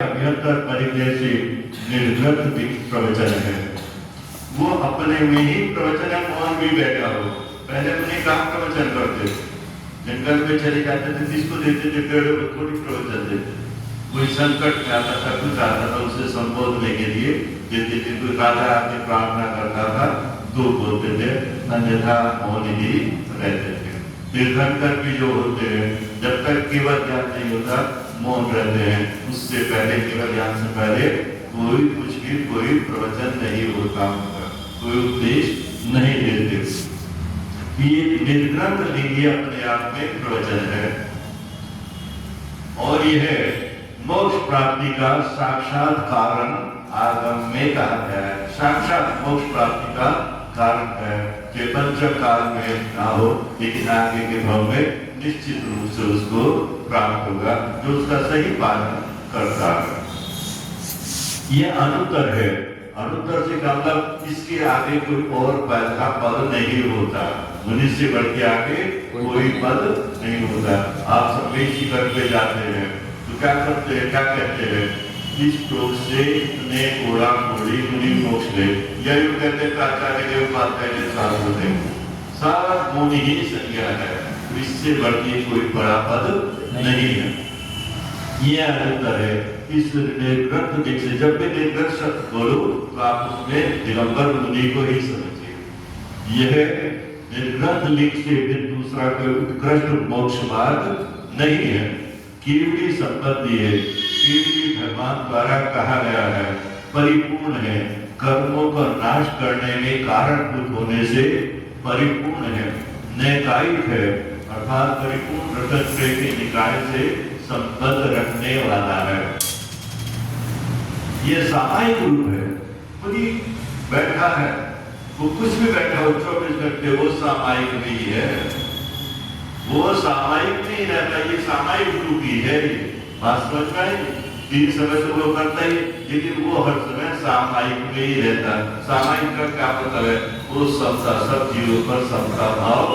अभ्यंतर परिचय से निर्गत प्रवचन है। वो अपने में ही प्रवचन है, कौन भी बैठा हो। पहले अपने काम प्रवचन करते, जंगल में चले जाते थे, किसको देते थे? पेड़ों को थोड़ी प्रवचन देते। कोई संकट में आता था, कुछ आता था, उसे संबोधने के लिए देते थे। कोई राजा आके प्रार्थना करता था, दो बोलते थे, अन्यथा मौन ही रहते थे। तीर्थंकर भी जो होते हैं, जब तक केवल ज्ञान नहीं होता मौन रहते हैं। उससे पहले, केवल ज्ञान से पहले कोई कुछ भी, कोई प्रवचन नहीं होता, कोई उपदेश नहीं देते। ये निर्ग्रंथ लिंगी अपने आप में प्रवचन है और यह मोक्ष प्राप्ति का साक्षात कारण आगम में कहा गया है। साक्षात मोक्ष प्राप्ति का कारण है कि पंचम काल में ना हो, लेकिन आगे के भाव में निश्चित रूप से उसको प्राप्त होगा जो उसका सही पालन करता है। यह अनुत्तर है। अनुत्तर से का मतलब इसके आगे कोई और पद का पद नहीं होता। मुनि से बढ़ के आगे कोई पद नहीं होता। आप सब शिखर पे जाते हैं तो क्या करते हैं, क्या कहते हैं? इस श्लोक से ने कोड़ा कोड़ी मुनि मोक्ष ले, यही कहते प्राचार्य के उपाध्याय के साथ होते सारा मुनि ही संज्ञा है। इससे बढ़ के कोई बड़ा पद नहीं है। यह अनुत्तर है। इस निर्ग्रंथ से जब भी निर्ग्रंथ शब्द बोलो तो आप उसमें दिगंबर मुनि को ही समझिए। यह निर्ग्रंथ लिंग से फिर दूसरा कोई उत्कृष्ट मोक्ष मार्ग नहीं है। कीर्ति संपत्ति है, कीर्ति भगवान द्वारा कहा गया है, परिपूर्ण है, कर्मों का नाश करने में कारणभूत होने से परिपूर्ण है, न्यायिक है, अर्थात परिपूर्ण रसत्रय के निकाय से संबद्ध रखने वाला है। ये सामायिक रूप है, खुद ही बैठा है, वो कुछ भी बैठा हो 24 घंटे, वो सामायिक नहीं है, वो सामायिक नहीं रहता। ये सामायिक रूप ही है। बात समझ में आई? तीन समय तो वो करता ही, लेकिन वो हर समय सामायिक में ही रहता। सामायिक का क्या मतलब है? वो सब जीवों पर सबका भाव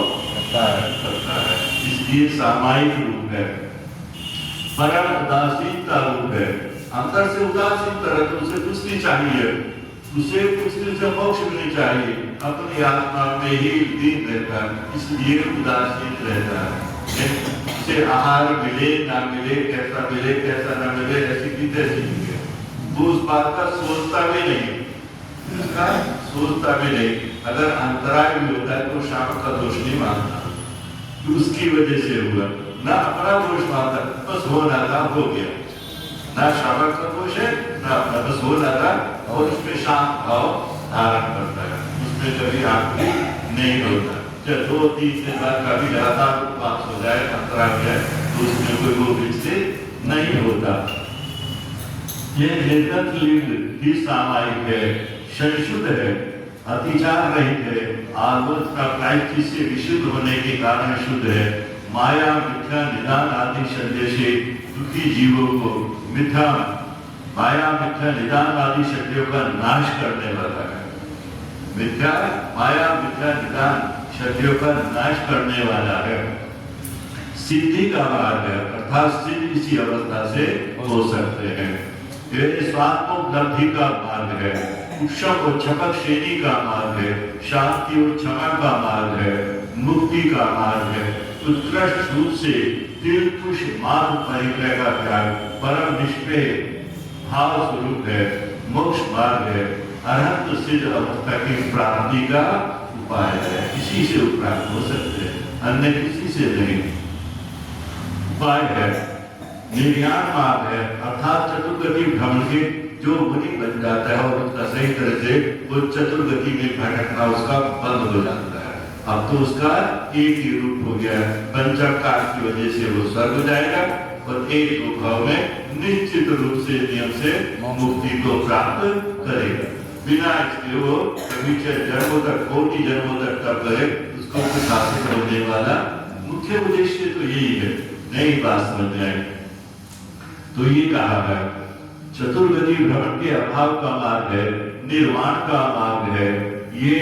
करता है, इसलिए सामायिक रूप है। परम उदासीनता रूप है, अंदर से उदासीन तरह, तो उसे कुछ नहीं चाहिए, उसे कुछ नहीं से मोक्ष भी नहीं चाहिए, अपनी आत्मा में ही लीन रहता है, इसलिए उदासीन रहता है। उसे आहार मिले ना मिले, कैसा मिले कैसा ना मिले, ऐसी की तैसी है, वो उस बात का सोचता भी नहीं, उसका सोचता भी नहीं। अगर अंतराय भी होता है तो शाम का दोष नहीं मानता, तो उसकी वजह से हुआ, ना अपना दोष मानता, बस होना था हो गया, ना शावक का दोष है ना अपना, बस होना था, और उसमें शांत भाव धारण करता है, उसमें कभी आखिरी नहीं होता। जब 2-3 दिन बाद कभी लगातार उपवास हो जाए, अंतराय हो जाए, तो उसमें कोई वो विकसित नहीं होता। ये निर्गत लिंग ही सामायिक है, संशुद्ध है, अतिचार रहित है, आलोच का प्रायश्चित से विशुद्ध होने के कारण शुद्ध है, माया मिथ्या निदान आदि संदेश से दुखी जीवों को मिथ्या माया मिथ्या निदान आदि शक्तियों का नाश करने वाला है। मिथ्या माया मिथ्या निदान शक्तियों का नाश करने वाला है। सिद्धि का मार्ग है, अर्थात सिद्ध इसी अवस्था से हो सकते हैं। ये स्वात्मोपलब्धि का मार्ग है, उत्सव और छपक श्रेणी का मार्ग है, शांति और क्षमा का मार्ग है, मुक्ति का मार्ग है, उत्कृष्ट रूप से तिलकुश मार्ग परिग्रह का त्याग, परम निष्पेय भाव स्वरूप है, मोक्ष मार्ग है, अनंत सिद्ध अवस्था की प्राप्ति का उपाय है। इसी से प्राप्त हो सकते हैं, अन्य किसी से नहीं। उपाय है, निर्याण मार्ग है, अर्थात चतुर्गति भ्रमण के जो मुनि बन जाता है और उसका सही तरह से वो चतुर्गति में भटकना उसका बंद हो जाता है। अब तो उसका एक ही रूप हो गया है, पंचम काल की वजह से वो स्वर्ग जाएगा और एक रूप भाव में निश्चित रूप से नियम से मुक्ति को प्राप्त करेगा। बिना इसके वो कभी जन्मों तक, कोटि जन्मों तक तब करे, उसको शासित होने वाला मुख्य उद्देश्य तो यही है। नई बात समझ में आई तो ये कहा है चतुर्गति भ्रमण के अभाव का मार्ग है, निर्वाण का मार्ग है। ये